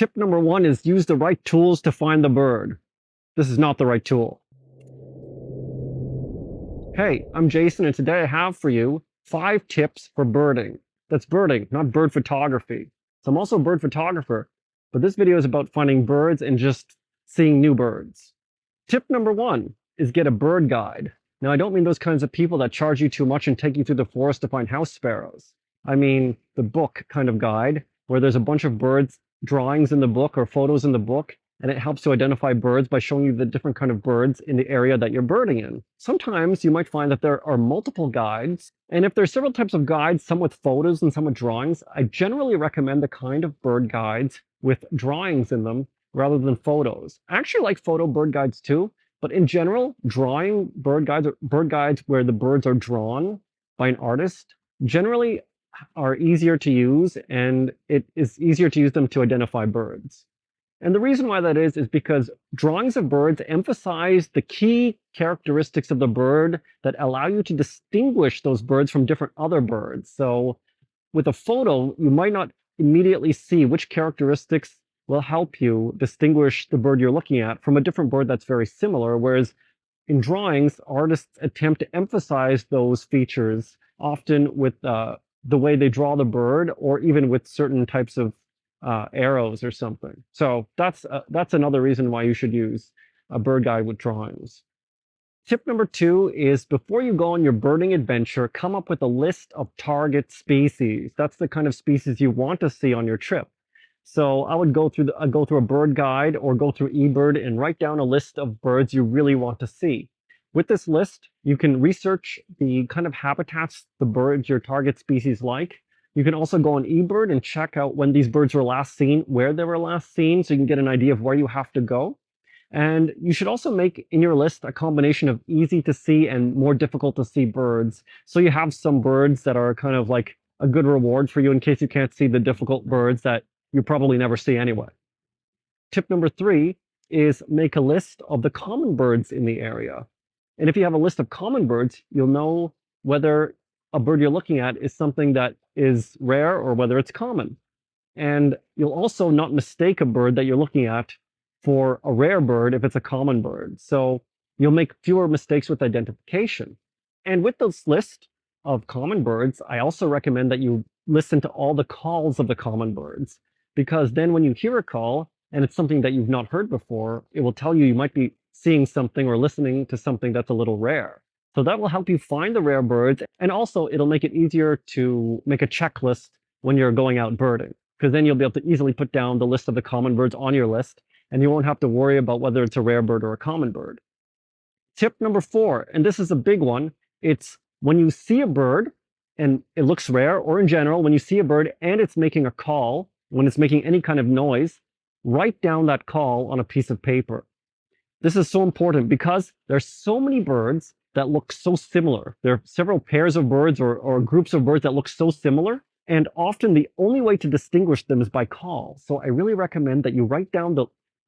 Tip number one is use the right tools to find the bird. This is not the right tool. Hey, I'm Jason, and today I have for you 5 tips for birding. That's birding, not bird photography. So I'm also a bird photographer, but this video is about finding birds and just seeing new birds. Tip number one is get a bird guide. Now, I don't mean those kinds of people that charge you too much and take you through the forest to find house sparrows. I mean the book kind of guide, where there's a bunch of birds drawings in the book or photos in the book, and it helps to identify birds by showing you the different kind of birds in the area that you're birding in. Sometimes you might find that there are multiple guides, and if there's several types of guides, some with photos and some with drawings, I generally recommend the kind of bird guides with drawings in them rather than photos. I actually like photo bird guides too, but in general, drawing bird guides where the birds are drawn by an artist generally are easier to use, and it is easier to use them to identify birds. And the reason why that is because drawings of birds emphasize the key characteristics of the bird that allow you to distinguish those birds from different other birds. So with a photo, you might not immediately see which characteristics will help you distinguish the bird you're looking at from a different bird that's very similar, whereas in drawings, artists attempt to emphasize those features, often with the way they draw the bird, or even with certain types of arrows or something. So that's another reason why you should use a bird guide with drawings. Tip number 2 is before you go on your birding adventure, come up with a list of target species. That's the kind of species you want to see on your trip. So I would go through a bird guide or go through eBird and write down a list of birds you really want to see. With this list, you can research the kind of habitats the birds your target species like. You can also go on eBird and check out when these birds were last seen, where they were last seen, so you can get an idea of where you have to go. And you should also make in your list a combination of easy to see and more difficult to see birds. So you have some birds that are kind of like a good reward for you in case you can't see the difficult birds that you probably never see anyway. Tip number 3 is make a list of the common birds in the area. And if you have a list of common birds, you'll know whether a bird you're looking at is something that is rare or whether it's common. And you'll also not mistake a bird that you're looking at for a rare bird if it's a common bird. So you'll make fewer mistakes with identification. And with this list of common birds, I also recommend that you listen to all the calls of the common birds, because then when you hear a call and it's something that you've not heard before, it will tell you you might be seeing something or listening to something that's a little rare. So that will help you find the rare birds, and also it'll make it easier to make a checklist when you're going out birding, because then you'll be able to easily put down the list of the common birds on your list, and you won't have to worry about whether it's a rare bird or a common bird. Tip number 4, and this is a big one, it's when you see a bird and it looks rare, or in general, when you see a bird and it's making a call, when it's making any kind of noise, write down that call on a piece of paper. This is so important because there's so many birds that look so similar. There are several pairs of birds or groups of birds that look so similar, and often the only way to distinguish them is by call. So I really recommend that you write down the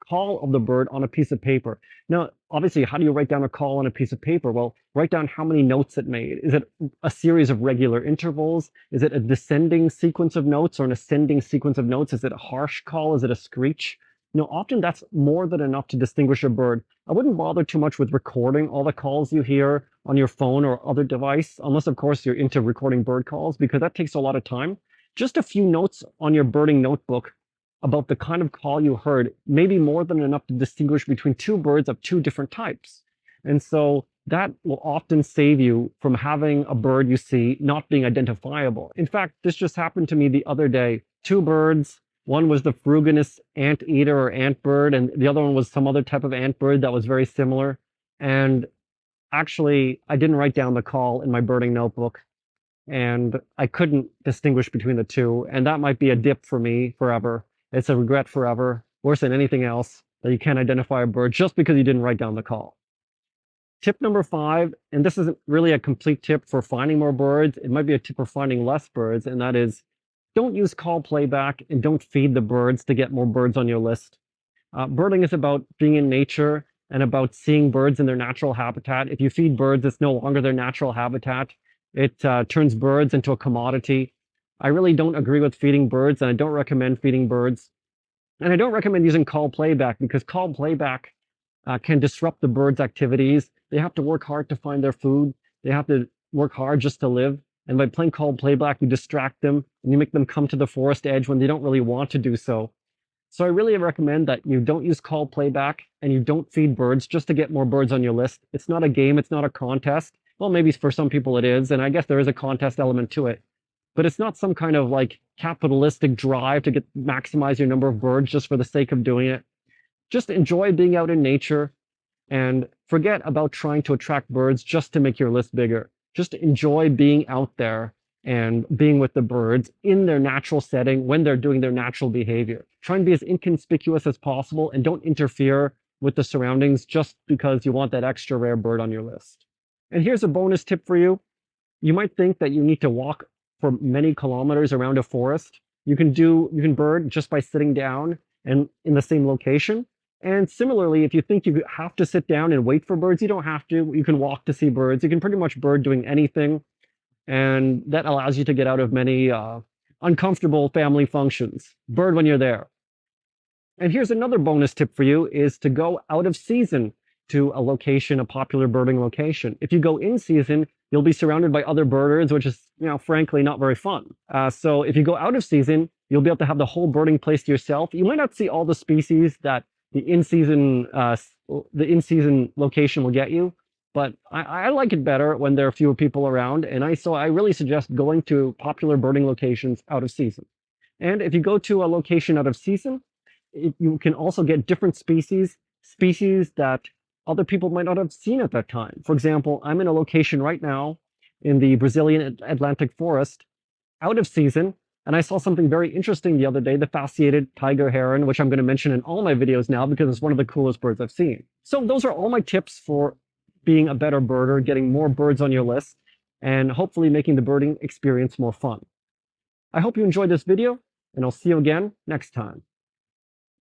call of the bird on a piece of paper. Now, obviously, how do you write down a call on a piece of paper? Well, write down how many notes it made. Is it a series of regular intervals? Is it a descending sequence of notes or an ascending sequence of notes? Is it a harsh call? Is it a screech? Often that's more than enough to distinguish a bird. I wouldn't bother too much with recording all the calls you hear on your phone or other device, unless, of course, you're into recording bird calls, because that takes a lot of time. Just a few notes on your birding notebook about the kind of call you heard may be more than enough to distinguish between 2 birds of 2 different types. And so that will often save you from having a bird you see not being identifiable. In fact, this just happened to me the other day. 2 birds. One was the Ferruginous anteater or antbird, and the other one was some other type of antbird that was very similar. And actually, I didn't write down the call in my birding notebook, and I couldn't distinguish between the 2. And that might be a dip for me forever. It's a regret forever, worse than anything else, that you can't identify a bird just because you didn't write down the call. Tip number 5, and this isn't really a complete tip for finding more birds. It might be a tip for finding less birds, and that is, don't use call playback and don't feed the birds to get more birds on your list. Birding is about being in nature and about seeing birds in their natural habitat. If you feed birds, it's no longer their natural habitat. It turns birds into a commodity. I really don't agree with feeding birds, and I don't recommend feeding birds. And I don't recommend using call playback because call playback can disrupt the birds' activities. They have to work hard to find their food. They have to work hard just to live. And by playing call playback, you distract them and you make them come to the forest edge when they don't really want to do so. So I really recommend that you don't use call playback and you don't feed birds just to get more birds on your list. It's not a game. It's not a contest. Well, maybe for some people it is. And I guess there is a contest element to it. But it's not some kind of like capitalistic drive to maximize your number of birds just for the sake of doing it. Just enjoy being out in nature and forget about trying to attract birds just to make your list bigger. Just enjoy being out there and being with the birds in their natural setting when they're doing their natural behavior. Try and be as inconspicuous as possible and don't interfere with the surroundings just because you want that extra rare bird on your list. And here's a bonus tip for you. You might think that you need to walk for many kilometers around a forest. You can bird just by sitting down and in the same location. And similarly, if you think you have to sit down and wait for birds, you don't have to. You can walk to see birds. You can pretty much bird doing anything. And that allows you to get out of many uncomfortable family functions. Bird when you're there. And here's another bonus tip for you is to go out of season to a location, a popular birding location. If you go in season, you'll be surrounded by other birders, which is, frankly, not very fun. So if you go out of season, you'll be able to have the whole birding place to yourself. You might not see all the species that the in-season location will get you, but I like it better when there are fewer people around. And so I really suggest going to popular birding locations out of season. And if you go to a location out of season, you can also get different species that other people might not have seen at that time. For example, I'm in a location right now in the Brazilian Atlantic forest, out of season, and I saw something very interesting the other day, the fasciated tiger heron, which I'm going to mention in all my videos now because it's one of the coolest birds I've seen. So those are all my tips for being a better birder, getting more birds on your list, and hopefully making the birding experience more fun. I hope you enjoyed this video, and I'll see you again next time.